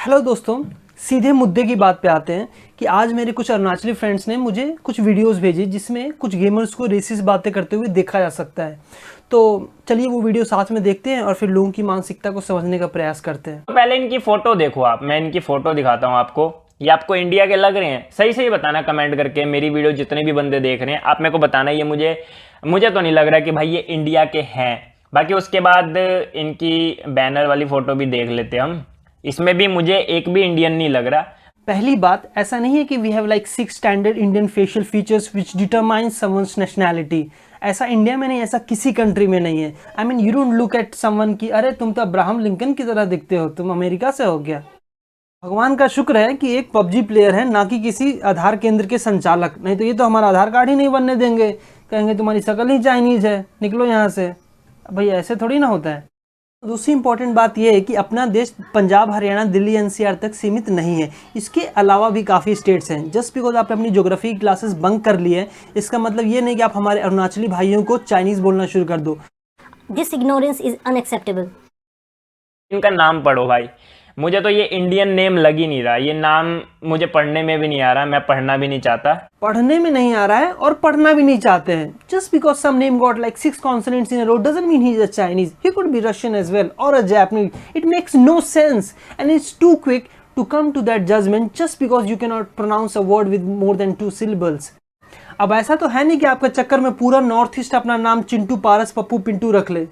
Hello दोस्तों, सीधे मुद्दे की बात पे आते हैं कि आज मेरे कुछ अरुणाचली फ्रेंड्स ने मुझे कुछ वीडियोस भेजी जिसमें कुछ गेमर्स को रेसिस्ट बातें करते हुए देखा जा सकता है। तो चलिए वो वीडियो साथ में देखते हैं और फिर लोगों की मानसिकता को समझने का प्रयास करते हैं। तो पहले इनकी फोटो देखो आप। मैं इनकी फोटो दिखाता हूँ आपको। ये आपको इंडिया के लग रहे हैं? सही सही बताना कमेंट करके। मेरी वीडियो जितने भी बंदे देख रहे हैं आप मेरे को बताना ये मुझे तो नहीं लग रहा कि भाई ये इंडिया के हैं। बाकी उसके बाद इनकी बैनर वाली फोटो भी देख लेते हैं हम। इसमें भी मुझे एक भी इंडियन नहीं लग रहा। पहली बात, ऐसा नहीं है कि we have like 6 standard Indian facial features which determine someone's nationality. ऐसा इंडिया में नहीं, ऐसा किसी कंट्री में नहीं है। I mean you don't look at someone कि अरे तुम तो अब्राहम लिंकन की तरह दिखते हो, तुम अमेरिका से हो गया। भगवान का शुक्र है कि एक पबजी प्लेयर है, ना कि किसी आधार केंद्र के संचालक। नहीं तो ये तो हमारा आधार कार्ड ही नहीं बनने देंगे, कहेंगे तुम्हारी शक्ल ही चाइनीज है, निकलो यहाँ से। भाई ऐसे थोड़ी ना होता है। दूसरी इंपॉर्टेंट बात यह है कि अपना देश पंजाब, हरियाणा, दिल्ली, एनसीआर तक सीमित नहीं है। इसके अलावा भी काफ़ी स्टेट्स हैं। जस्ट बिकॉज आपने अपनी ज्योग्राफी क्लासेस बंक कर ली है, इसका मतलब ये नहीं कि आप हमारे अरुणाचली भाइयों को चाइनीज़ बोलना शुरू कर दो। This ignorance is unacceptable. इनका नाम पढ़ो भाई। मुझे तो ये इंडियन नेम लग ही नहीं रहा। ये नाम मुझे पढ़ने में भी नहीं आ रहा, मैं पढ़ना भी नहीं चाहता। पढ़ने में नहीं आ रहा है और पढ़ना भी नहीं चाहते हैं। Just because some name got like 6 consonants in a row doesn't mean he is a Chinese. He could be Russian as well और a Japanese. It makes no sense and it's too quick to come to that judgement just because you can not pronounce a word with more than 2 syllables। अब ऐसा तो है नहीं कि आपके चक्कर में पूरा नॉर्थ ईस्ट अपना नाम चिंटू, पारस, पप्पू, पिंटू रख ले।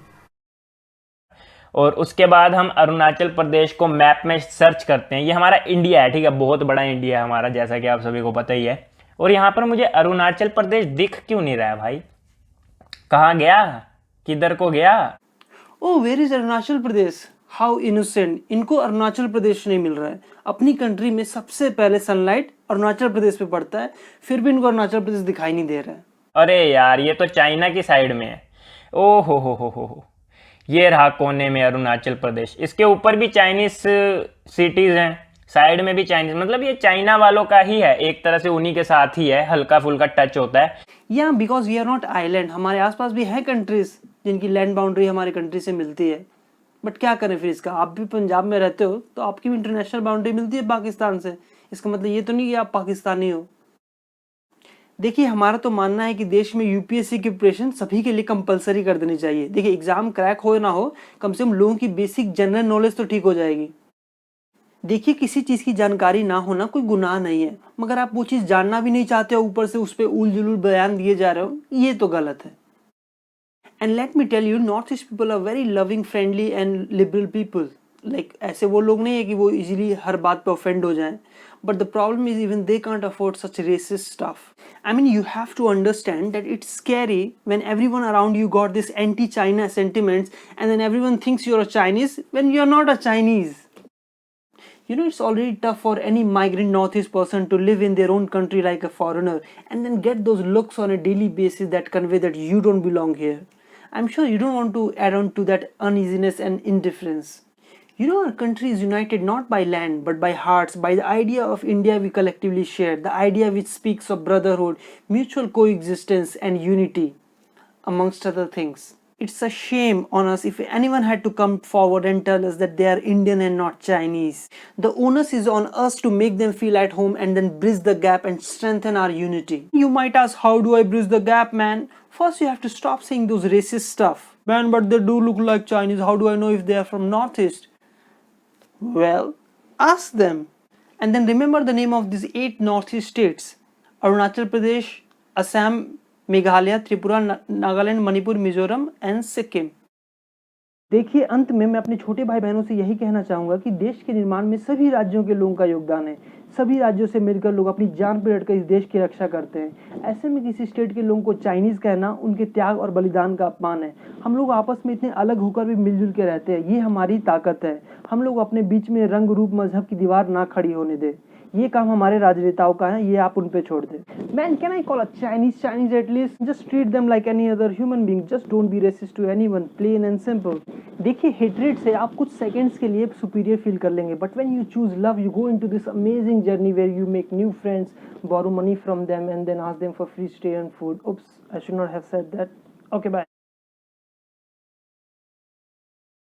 और उसके बाद हम अरुणाचल प्रदेश को मैप में सर्च करते हैं। ये हमारा इंडिया है, ठीक है, बहुत बड़ा इंडिया है हमारा, जैसा कि आप सभी को पता ही है। और यहाँ पर मुझे अरुणाचल प्रदेश दिख क्यों नहीं रहा है भाई? कहाँ गया? किधर को गया? Oh where is Arunachal Pradesh? How innocent. इनको अरुणाचल प्रदेश नहीं मिल रहा है। अपनी कंट्री में सबसे पहले सनलाइट अरुणाचल प्रदेश पे पड़ता है, फिर भी इनको अरुणाचल प्रदेश दिखाई नहीं दे रहा है। अरे यार, ये तो चाइना की साइड में है। ओ हो। ये रहा कोने में अरुणाचल प्रदेश। इसके ऊपर भी चाइनीज सिटीज हैं, साइड में भी चाइनीज। मतलब ये चाइना वालों का ही है, एक तरह से उन्हीं के साथ ही है, हल्का फुल्का टच होता है। या because we are not island. हमारे आसपास भी है कंट्रीज जिनकी लैंड बाउंड्री हमारी कंट्री से मिलती है। बट क्या करें फिर इसका? आप भी पंजाब में रहते हो तो आपकी भी इंटरनेशनल बाउंड्री मिलती है पाकिस्तान से। इसका मतलब ये तो नहीं कि आप पाकिस्तानी हो। देखिए, हमारा तो मानना है कि देश में यूपीएससी की प्रिपरेशन सभी के लिए कंपलसरी कर देनी चाहिए। देखिए, एग्जाम क्रैक हो ना हो, कम से कम लोगों की बेसिक जनरल नॉलेज तो ठीक हो जाएगी। देखिए, किसी चीज़ की जानकारी ना होना कोई गुनाह नहीं है, मगर आप वो चीज़ जानना भी नहीं चाहते हो, ऊपर से उस पर उल जुलूल बयान दिए जा रहे हो, ये तो गलत है। And let me tell you, north east people are very loving, friendly and liberal people. Like ऐसे वो लोग नहीं है कि वो इजीली हर बात पे ऑफेंड हो जाएं। But the problem is even they can't afford such racist stuff. I mean, you have to understand that it's scary when everyone around you got this anti-China sentiments and then everyone thinks you're a Chinese when you're not a Chinese. You know, it's already tough for any migrant Northeast person to live in their own country like a foreigner and then get those looks on a daily basis that convey that you don't belong here. I'm sure you don't want to add on to that uneasiness and indifference. You know, our country is united not by land but by hearts, by the idea of India we collectively share, the idea which speaks of brotherhood, mutual coexistence and unity, amongst other things. It's a shame on us if anyone had to come forward and tell us that they are Indian and not Chinese. The onus is on us to make them feel at home and then bridge the gap and strengthen our unity. You might ask, how do I bridge the gap, man? First, you have to stop saying those racist stuff. Man, but they do look like Chinese. How do I know if they are from Northeast? Well, ask them. And then remember the name of these 8 Northeast states: Arunachal Pradesh, Assam, Meghalaya, Tripura, Nagaland, Manipur, Mizoram and Sikkim. देखिए, अंत में मैं अपने छोटे भाई बहनों से यही कहना चाहूँगा कि देश के निर्माण में सभी राज्यों के लोगों का योगदान है। सभी राज्यों से मिलकर लोग अपनी जान पे लड़कर इस देश की रक्षा करते हैं। ऐसे में किसी स्टेट के लोगों को चाइनीज़ कहना उनके त्याग और बलिदान का अपमान है। हम लोग आपस में इतने अलग होकर भी मिलजुल के रहते हैं, ये हमारी ताकत है। हम लोग अपने बीच में रंग, रूप, मजहब की दीवार ना खड़ी होने दें। ये काम हमारे राजनेताओं का है, ये आप उन पे छोड़ दें। Man, can I call a Chinese at least? Just treat them like any other human being. Just don't be racist to anyone. Plain and simple. देखिए, हेट्रेड से आप कुछ सेकंड्स के लिए सुपीरियर फील कर लेंगे, but when you choose love, you go into this amazing journey where you make new friends, borrow money from them and then ask them for free stay and food. Oops, I should not have said that. Okay, bye.